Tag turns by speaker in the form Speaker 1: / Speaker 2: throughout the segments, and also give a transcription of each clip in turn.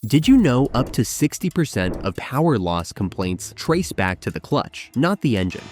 Speaker 1: Did you know up to 60% of power loss complaints trace back to the clutch, not the engine?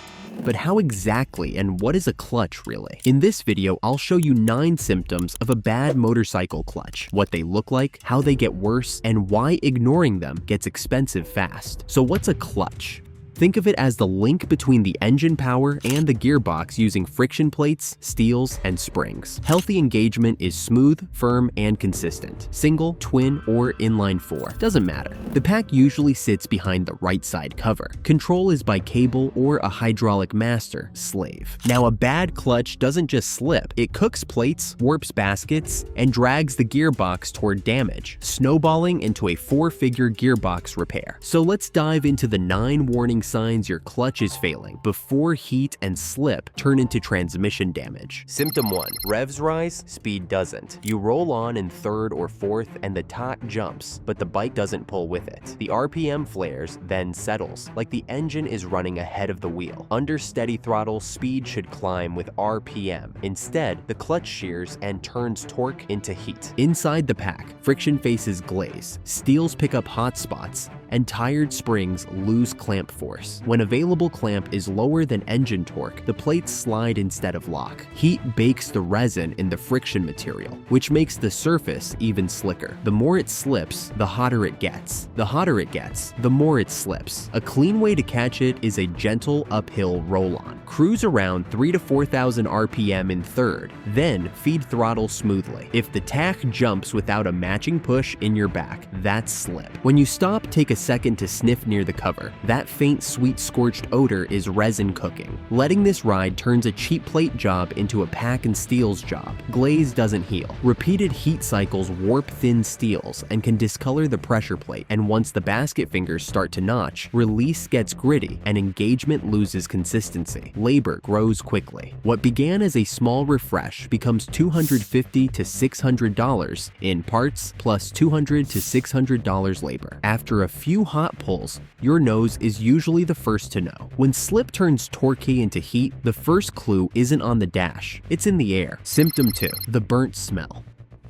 Speaker 1: But how exactly and what is a clutch really? In this video, I'll show you 9 symptoms of a bad motorcycle clutch, what they look like, how they get worse, and why ignoring them gets expensive fast. So what's a clutch? Think of it as the link between the engine power and the gearbox using friction plates, steels, and springs. Healthy engagement is smooth, firm, and consistent. Single, twin, or inline-four, doesn't matter. The pack usually sits behind the right side cover. Control is by cable or a hydraulic master slave. Now, a bad clutch doesn't just slip, it cooks plates, warps baskets, and drags the gearbox toward damage, snowballing into a 4-figure gearbox repair. So let's dive into the 9 warning signs your clutch is failing before heat and slip turn into transmission damage. Symptom 1. Revs rise, speed doesn't. You roll on in 3rd or 4th and the top jumps, but the bike doesn't pull with it. The RPM flares, then settles, like the engine is running ahead of the wheel. Under steady throttle, speed should climb with RPM. Instead, the clutch shears and turns torque into heat. Inside the pack, friction faces glaze, steels pick up hot spots, and tired springs lose clamp force. When available clamp is lower than engine torque, the plates slide instead of lock. Heat bakes the resin in the friction material, which makes the surface even slicker. The more it slips, the hotter it gets. The hotter it gets, the more it slips. A clean way to catch it is a gentle uphill roll-on. Cruise around 3,000 to 4,000 RPM in 3rd, then feed throttle smoothly. If the tack jumps without a matching push in your back, that's slip. When you stop, take a second to sniff near the cover. That faint, sweet, scorched odor is resin cooking. Letting this ride turns a cheap plate job into a pack and steels job. Glaze doesn't heal. Repeated heat cycles warp thin steels and can discolor the pressure plate, and once the basket fingers start to notch, release gets gritty and engagement loses consistency. Labor grows quickly. What began as a small refresh becomes $250 to $600 in parts plus $200 to $600 labor. After a few hot pulls, your nose is usually the first to know. When slip turns torquey into heat, the first clue isn't on the dash, it's in the air. Symptom 2. The burnt smell.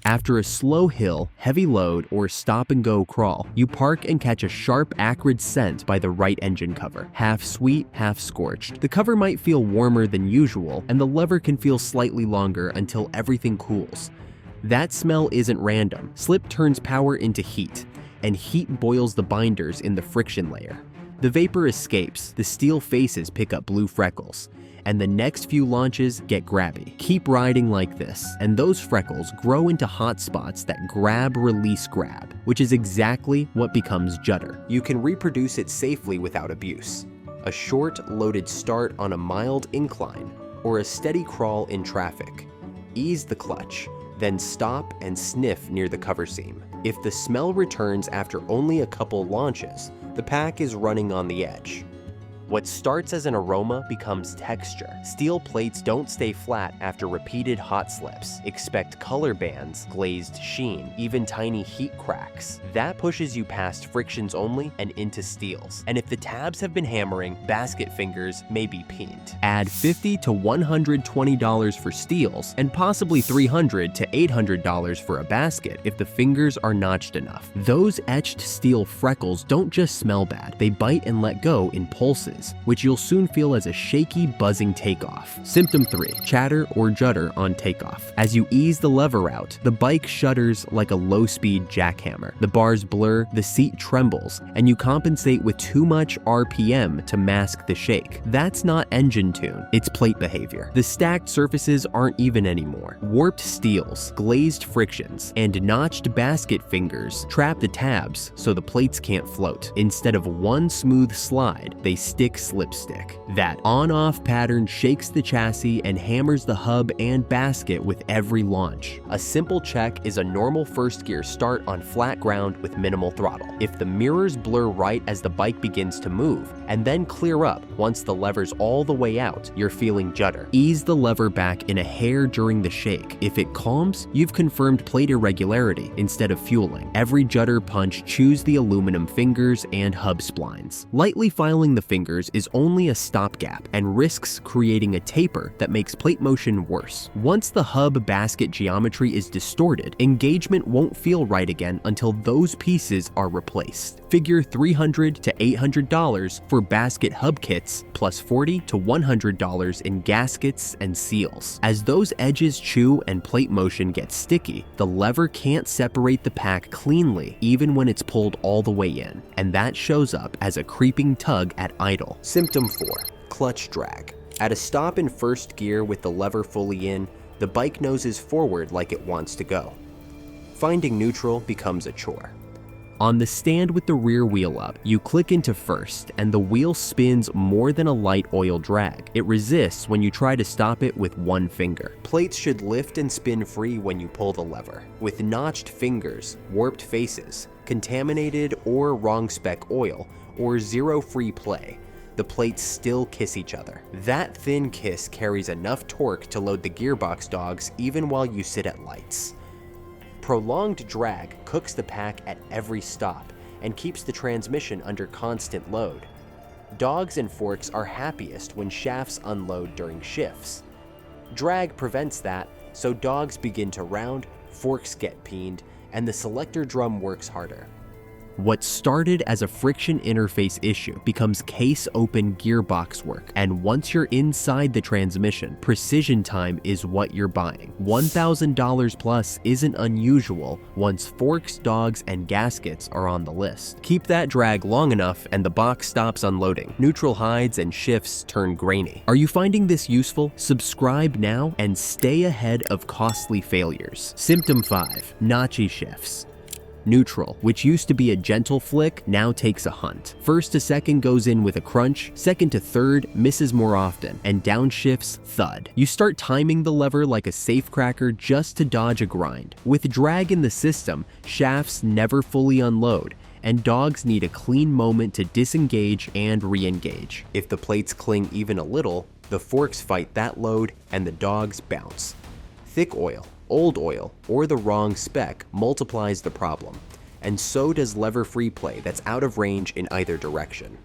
Speaker 1: After a slow hill, heavy load, or stop-and-go crawl, you park and catch a sharp, acrid scent by the right engine cover. Half sweet, half scorched. The cover might feel warmer than usual, and the lever can feel slightly longer until everything cools. That smell isn't random. Slip turns power into heat, and heat boils the binders in the friction layer. The vapor escapes, the steel faces pick up blue freckles, and the next few launches get grabby. Keep riding like this, and those freckles grow into hot spots that grab, release, grab, which is exactly what becomes judder. You can reproduce it safely without abuse. A short, loaded start on a mild incline, or a steady crawl in traffic. Ease the clutch, then stop and sniff near the cover seam. If the smell returns after only a couple launches, the pack is running on the edge. What starts as an aroma becomes texture. Steel plates don't stay flat after repeated hot slips. Expect color bands, glazed sheen, even tiny heat cracks. That pushes you past frictions only and into steels. And if the tabs have been hammering, basket fingers may be peened. Add $50 to $120 for steels and possibly $300 to $800 for a basket if the fingers are notched enough. Those etched steel freckles don't just smell bad, they bite and let go in pulses, which you'll soon feel as a shaky, buzzing takeoff. Symptom 3. Chatter or judder on takeoff. As you ease the lever out, the bike shudders like a low-speed jackhammer. The bars blur, the seat trembles, and you compensate with too much RPM to mask the shake. That's not engine tune, it's plate behavior. The stacked surfaces aren't even anymore. Warped steels, glazed frictions, and notched basket fingers trap the tabs so the plates can't float. Instead of one smooth slide, they stick slipstick. That on-off pattern shakes the chassis and hammers the hub and basket with every launch. A simple check is a normal first gear start on flat ground with minimal throttle. If the mirrors blur right as the bike begins to move, and then clear up once the lever's all the way out, you're feeling judder. Ease the lever back in a hair during the shake. If it calms, you've confirmed plate irregularity instead of fueling. Every judder punch chews the aluminum fingers and hub splines. Lightly filing the fingers fingers is only a stopgap and risks creating a taper that makes plate motion worse. Once the hub basket geometry is distorted, engagement won't feel right again until those pieces are replaced. Figure $300 to $800 for basket hub kits, plus $40 to $100 in gaskets and seals. As those edges chew and plate motion gets sticky, the lever can't separate the pack cleanly even when it's pulled all the way in, and that shows up as a creeping tug at idle. Symptom 4. Clutch drag. At a stop in first gear with the lever fully in, the bike noses forward like it wants to go. Finding neutral becomes a chore. On the stand with the rear wheel up, you click into first, and the wheel spins more than a light oil drag. It resists when you try to stop it with one finger. Plates should lift and spin free when you pull the lever. With notched fingers, warped faces, contaminated or wrong spec oil, or zero free play, the plates still kiss each other. That thin kiss carries enough torque to load the gearbox dogs even while you sit at lights. Prolonged drag cooks the pack at every stop and keeps the transmission under constant load. Dogs and forks are happiest when shafts unload during shifts. Drag prevents that, so dogs begin to round, forks get peened, and the selector drum works harder. What started as a friction interface issue becomes case-open gearbox work, and once you're inside the transmission, precision time is what you're buying. $1,000 plus isn't unusual once forks, dogs, and gaskets are on the list. Keep that drag long enough and the box stops unloading. Neutral hides and shifts turn grainy. Are you finding this useful? Subscribe now and stay ahead of costly failures. Symptom 5. Notchy shifts. Neutral, which used to be a gentle flick, now takes a hunt. First to second goes in with a crunch, second to third misses more often, and downshifts thud. You start timing the lever like a safecracker just to dodge a grind. With drag in the system, shafts never fully unload, and dogs need a clean moment to disengage and re-engage. If the plates cling even a little, the forks fight that load and the dogs bounce. Thick oil, old oil, or the wrong spec multiplies the problem, and so does lever free play that's out of range in either direction.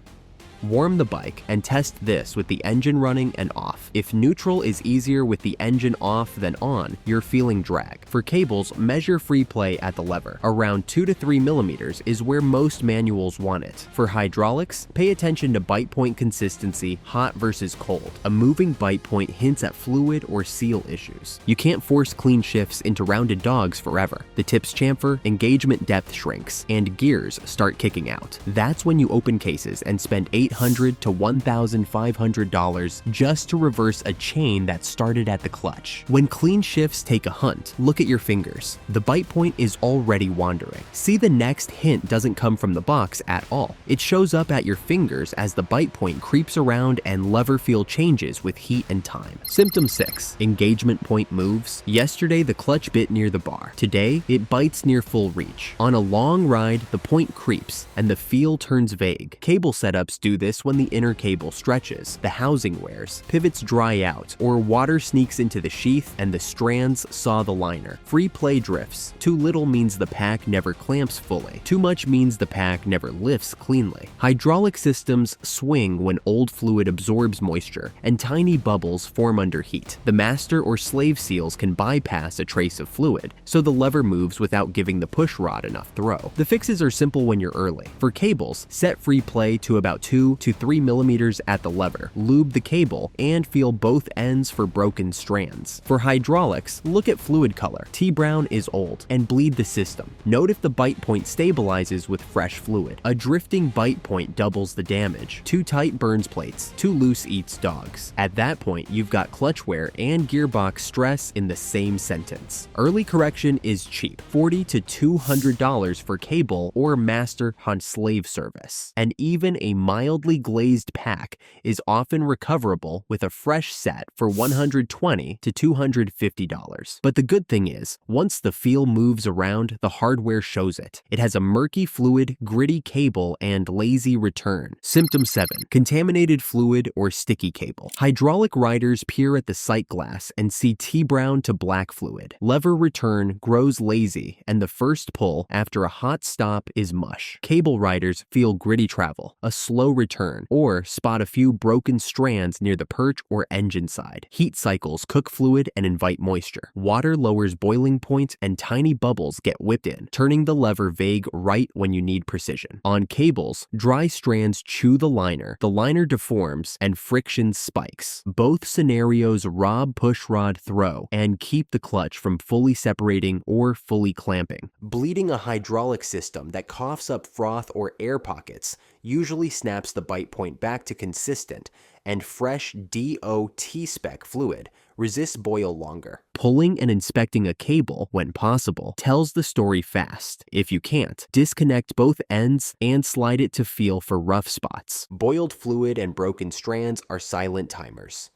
Speaker 1: Warm the bike and test this with the engine running and off. If neutral is easier with the engine off than on, you're feeling drag. For cables, measure free play at the lever. Around 2 to 3 millimeters is where most manuals want it. For hydraulics, pay attention to bite point consistency, hot versus cold. A moving bite point hints at fluid or seal issues. You can't force clean shifts into rounded dogs forever. The tips chamfer, engagement depth shrinks, and gears start kicking out. That's when you open cases and spend $800 to $1,500 just to reverse a chain that started at the clutch. When clean shifts take a hunt, look at your fingers. The bite point is already wandering. See, the next hint doesn't come from the box at all. It shows up at your fingers as the bite point creeps around and lever feel changes with heat and time. Symptom 6. Engagement point moves. Yesterday, the clutch bit near the bar. Today, it bites near full reach. On a long ride, the point creeps and the feel turns vague. Cable setups do this when the inner cable stretches, the housing wears, pivots dry out, or water sneaks into the sheath and the strands saw the liner. Free play drifts. Too little means the pack never clamps fully. Too much means the pack never lifts cleanly. Hydraulic systems swing when old fluid absorbs moisture, and tiny bubbles form under heat. The master or slave seals can bypass a trace of fluid, so the lever moves without giving the push rod enough throw. The fixes are simple when you're early. For cables, set free play to about 2 to 3 millimeters at the lever, lube the cable, and feel both ends for broken strands. For hydraulics, look at fluid color. T-brown is old, and bleed the system. Note if the bite point stabilizes with fresh fluid. A drifting bite point doubles the damage. Too tight burns plates, too loose eats dogs. At that point, you've got clutch wear and gearbox stress in the same sentence. Early correction is cheap, $40 to $200 for cable or master hunt slave service. And even a mildly glazed pack is often recoverable with a fresh set for $120 to $250. But the good thing is, once the feel moves around, the hardware shows it. It has a murky fluid, gritty cable, and lazy return. Symptom 7. Contaminated fluid or sticky cable. Hydraulic riders peer at the sight glass and see T-brown to black fluid. Lever return grows lazy, and the first pull after a hot stop is mush. Cable riders feel gritty travel, a slow return, or spot a few broken strands near the perch or engine side. Heat cycles cook fluid and invite moisture. Water lowers boiling points and tiny bubbles get whipped in, turning the lever vague right when you need precision. On cables, dry strands chew the liner deforms, and friction spikes. Both scenarios rob pushrod throw and keep the clutch from fully separating or fully clamping. Bleeding a hydraulic system that coughs up froth or air pockets usually snaps the bite point back to consistent, and fresh DOT spec fluid resists boil longer. Pulling and inspecting a cable, when possible, tells the story fast. If you can't, disconnect both ends and slide it to feel for rough spots. Boiled fluid and broken strands are silent timers.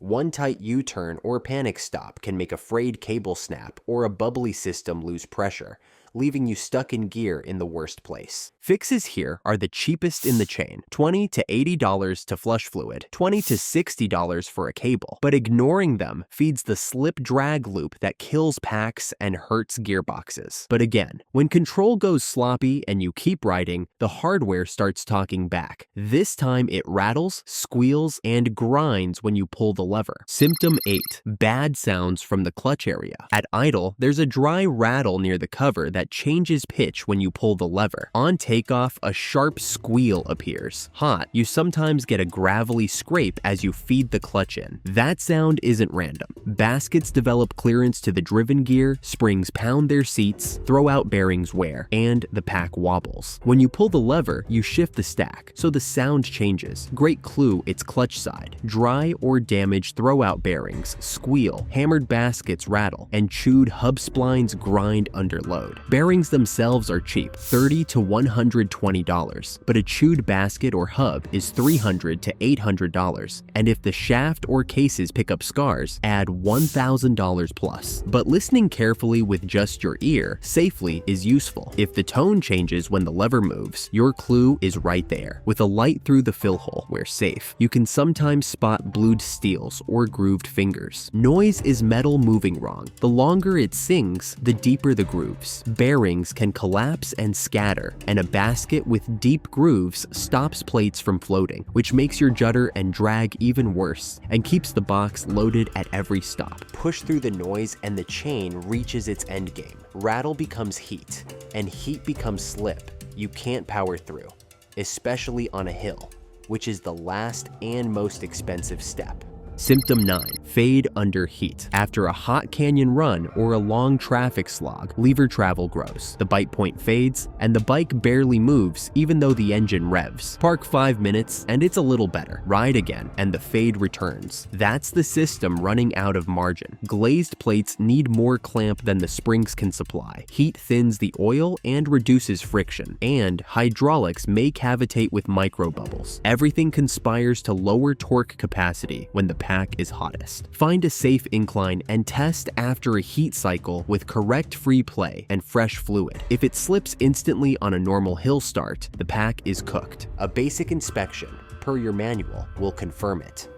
Speaker 1: One tight U-turn or panic stop can make a frayed cable snap or a bubbly system lose pressure, leaving you stuck in gear in the worst place. Fixes here are the cheapest in the chain, $20 to $80 to flush fluid, $20 to $60 for a cable. But ignoring them feeds the slip-drag loop that kills packs and hurts gearboxes. But again, when control goes sloppy and you keep riding, the hardware starts talking back. This time it rattles, squeals, and grinds when you pull the lever. Symptom 8. Bad sounds from the clutch area. At idle, there's a dry rattle near the cover that changes pitch when you pull the lever. On takeoff, a sharp squeal appears. Hot, you sometimes get a gravelly scrape as you feed the clutch in. That sound isn't random. Baskets develop clearance to the driven gear, springs pound their seats, throw out bearings wear, and the pack wobbles. When you pull the lever, you shift the stack, so the sound changes. Great clue, it's clutch side. Dry or damaged throw-out bearings squeal, hammered baskets rattle, and chewed hub splines grind under load. Bearings themselves are cheap, $30 to $120, but a chewed basket or hub is $300 to $800, and if the shaft or cases pick up scars, add $1,000 plus. But listening carefully with just your ear safely is useful. If the tone changes when the lever moves, your clue is right there. With a light through the fill hole, where safe, you can sometimes spot blued steels or grooved fingers. Noise is metal moving wrong. The longer it sings, the deeper the grooves. Bearings can collapse and scatter, and a basket with deep grooves stops plates from floating, which makes your judder and drag even worse, and keeps the box loaded at every stop. Push through the noise and the chain reaches its endgame. Rattle becomes heat, and heat becomes slip. You can't power through, especially on a hill, which is the last and most expensive step. Symptom 9. Fade under heat. After a hot canyon run or a long traffic slog, lever travel grows. The bite point fades, and the bike barely moves even though the engine revs. Park 5 minutes, and it's a little better. Ride again, and the fade returns. That's the system running out of margin. Glazed plates need more clamp than the springs can supply. Heat thins the oil and reduces friction, and hydraulics may cavitate with micro bubbles. Everything conspires to lower torque capacity when the pack is hottest. Find a safe incline and test after a heat cycle with correct free play and fresh fluid. If it slips instantly on a normal hill start, the pack is cooked. A basic inspection, per your manual, will confirm it.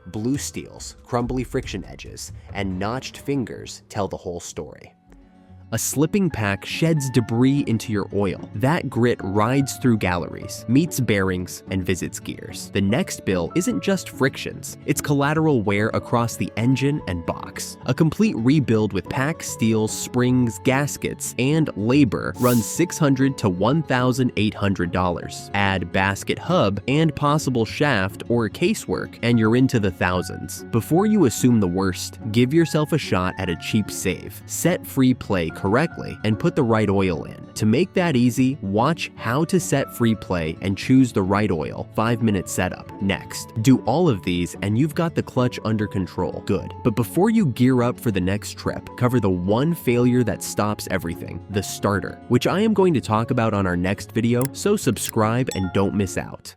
Speaker 1: Blue steels, crumbly friction edges, and notched fingers tell the whole story. A slipping pack sheds debris into your oil. That grit rides through galleries, meets bearings, and visits gears. The next bill isn't just frictions, it's collateral wear across the engine and box. A complete rebuild with pack, steels, springs, gaskets, and labor runs $600 to $1,800. Add basket hub and possible shaft or casework, and you're into the thousands. Before you assume the worst, give yourself a shot at a cheap save. Set free play correctly and put the right oil in. To make that easy, watch How to Set Free Play and choose the right oil. 5-minute setup. Next, do all of these and you've got the clutch under control. Good. But before you gear up for the next trip, cover the one failure that stops everything, the starter, which I am going to talk about on our next video, so subscribe and don't miss out.